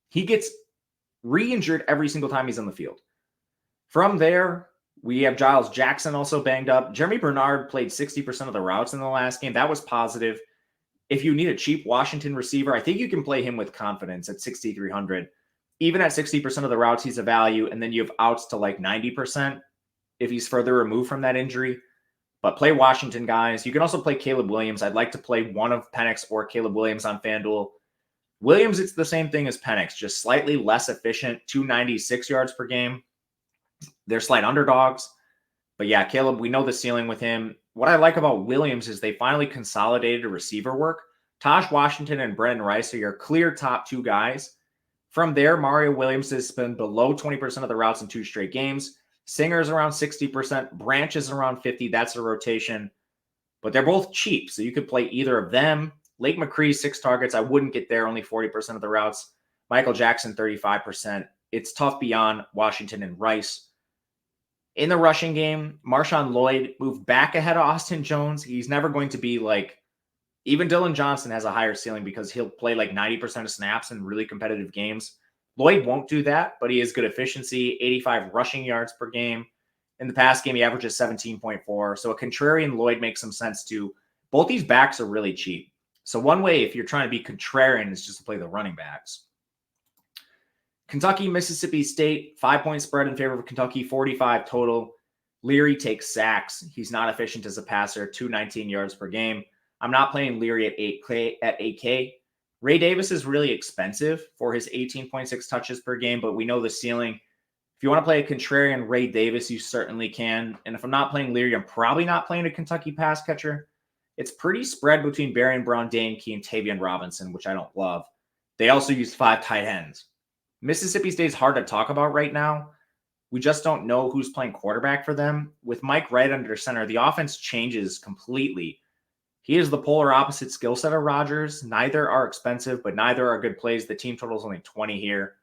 [SPEAKER 1] He gets re-injured every single time he's on the field. From there, we have Giles Jackson also banged up. Jeremy Bernard played 60% of the routes in the last game. That was positive. If you need a cheap Washington receiver, I think you can play him with confidence at 6,300. Even at 60% of the routes, he's a value. And then you have outs to like 90% if he's further removed from that injury. But play Washington, guys. You can also play Caleb Williams. I'd like to play one of Penix or Caleb Williams on FanDuel. Williams, it's the same thing as Penix, just slightly less efficient, 296 yards per game. They're slight underdogs. But yeah, Caleb, we know the ceiling with him. What I like about Williams is they finally consolidated receiver work. Taj Washington and Brendan Rice are your clear top two guys. From there, Mario Williams has been below 20% of the routes in 2 straight games. Singer's around 60%. Branch is around 50%. That's a rotation. But they're both cheap, so you could play either of them. Lake McCree, 6 targets. I wouldn't get there, only 40% of the routes. Michael Jackson, 35%. It's tough beyond Washington and Rice. In the rushing game, Marshawn Lloyd moved back ahead of Austin Jones. He's never going to be like, even Dylan Johnson has a higher ceiling because he'll play like 90% of snaps in really competitive games. Lloyd won't do that, but he has good efficiency, 85 rushing yards per game. In the past game, he averages 17.4. So a contrarian Lloyd makes some sense too. Both these backs are really cheap. So one way, if you're trying to be contrarian, is just to play the running backs. Kentucky, Mississippi State, 5-point spread in favor of Kentucky, 45 total. Leary takes sacks. He's not efficient as a passer, 219 yards per game. I'm not playing Leary at 8K. Ray Davis is really expensive for his 18.6 touches per game, but we know the ceiling. If you want to play a contrarian Ray Davis, you certainly can. And if I'm not playing Leary, I'm probably not playing a Kentucky pass catcher. It's pretty spread between Barian Brown, Dane Key, and Tavian Robinson, which I don't love. They also use 5 tight ends. Mississippi State is hard to talk about right now. We just don't know who's playing quarterback for them. With Mike Wright under center, the offense changes completely. He is the polar opposite skill set of Rodgers. Neither are expensive, but neither are good plays. The team total is only 20 here.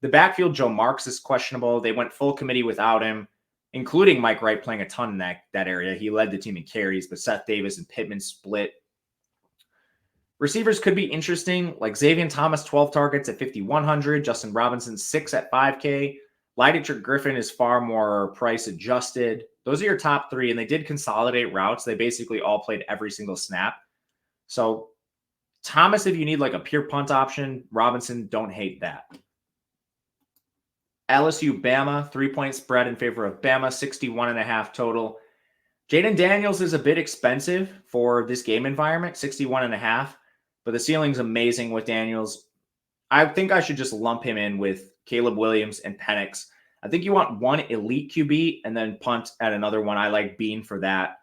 [SPEAKER 1] The backfield, Joe Marks is questionable. They went full committee without him, including Mike Wright playing a ton in that area. He led the team in carries, but Seth Davis and Pittman split. Receivers could be interesting, like Xavier Thomas, 12 targets at 5,100. Justin Robinson, 6 at 5K. Leidich Griffin is far more price adjusted. Those are your top 3, and they did consolidate routes. They basically all played every single snap. So Thomas, if you need like a pure punt option, Robinson, don't hate that. LSU, Bama, 3-point spread in favor of Bama, 61.5 total. Jaden Daniels is a bit expensive for this game environment, 61.5, but the ceiling's amazing with Daniels. I think I should just lump him in with Caleb Williams and Penix. I think you want one elite QB and then punt at another one. I like Bean for that,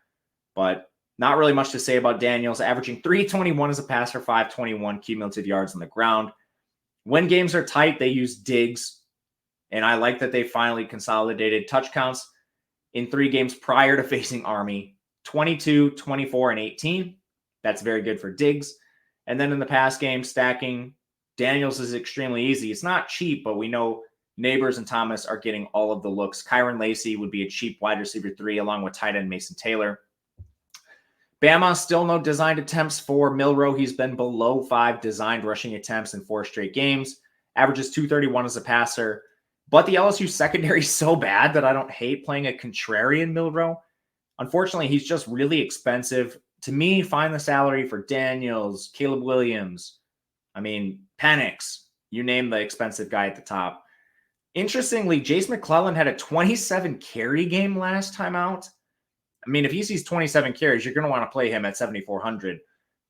[SPEAKER 1] but not really much to say about Daniels. Averaging 321 as a passer, 521 cumulative yards on the ground. When games are tight, they use Diggs, and I like that they finally consolidated touch counts in 3 games prior to facing Army, 22, 24, and 18. That's very good for Diggs. And then in the pass game, stacking Daniels is extremely easy. It's not cheap, but we know Neighbors and Thomas are getting all of the looks. Kyron Lacey would be a cheap wide receiver 3, along with tight end Mason Taylor. Bama, still no designed attempts for Milroe. He's been below 5 designed rushing attempts in 4 straight games. Averages 231 as a passer. But the LSU secondary is so bad that I don't hate playing a contrarian Milroe. Unfortunately, he's just really expensive. To me, find the salary for Daniels, Caleb Williams, I mean, Penix, you name the expensive guy at the top. Interestingly, Jace McClellan had a 27 carry game last time out. I mean, if he sees 27 carries, you're going to want to play him at 7,400.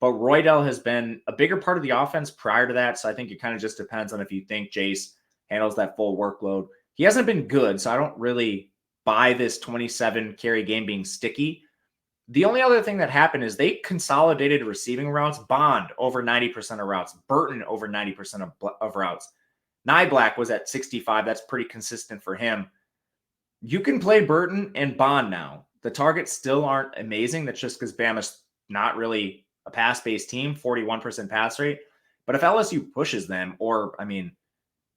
[SPEAKER 1] But Roydell has been a bigger part of the offense prior to that. So I think it kind of just depends on if you think Jace handles that full workload. He hasn't been good, so I don't really buy this 27 carry game being sticky. The only other thing that happened is they consolidated receiving routes. Bond over 90% of routes. Burton over 90% of routes. Nyblack was at 65. That's pretty consistent for him. You can play Burton and Bond now. The targets still aren't amazing. That's just because Bama's not really a pass-based team, 41% pass rate. But if LSU pushes them, or, I mean,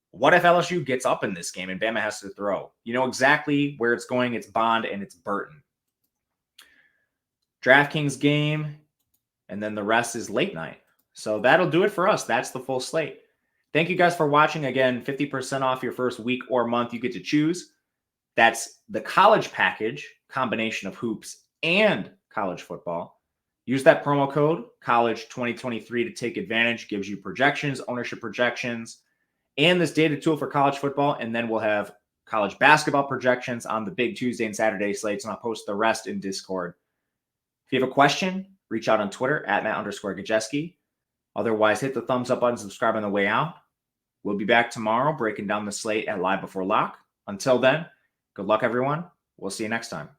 [SPEAKER 1] what if LSU gets up in this game and Bama has to throw? You know exactly where it's going. It's Bond and it's Burton. DraftKings game, and then the rest is late night. So that'll do it for us. That's the full slate. Thank you guys for watching. Again, 50% off your first week or month you get to choose. That's the college package, combination of hoops and college football. Use that promo code college2023 to take advantage. Gives you projections, ownership projections, and this data tool for college football. And then we'll have college basketball projections on the big Tuesday and Saturday slates, and I'll post the rest in Discord. If you have a question, reach out on Twitter at Matt_Gajewski. Otherwise, hit the thumbs up button, subscribe on the way out. We'll be back tomorrow breaking down the slate at Live Before Lock. Until then, good luck, everyone. We'll see you next time.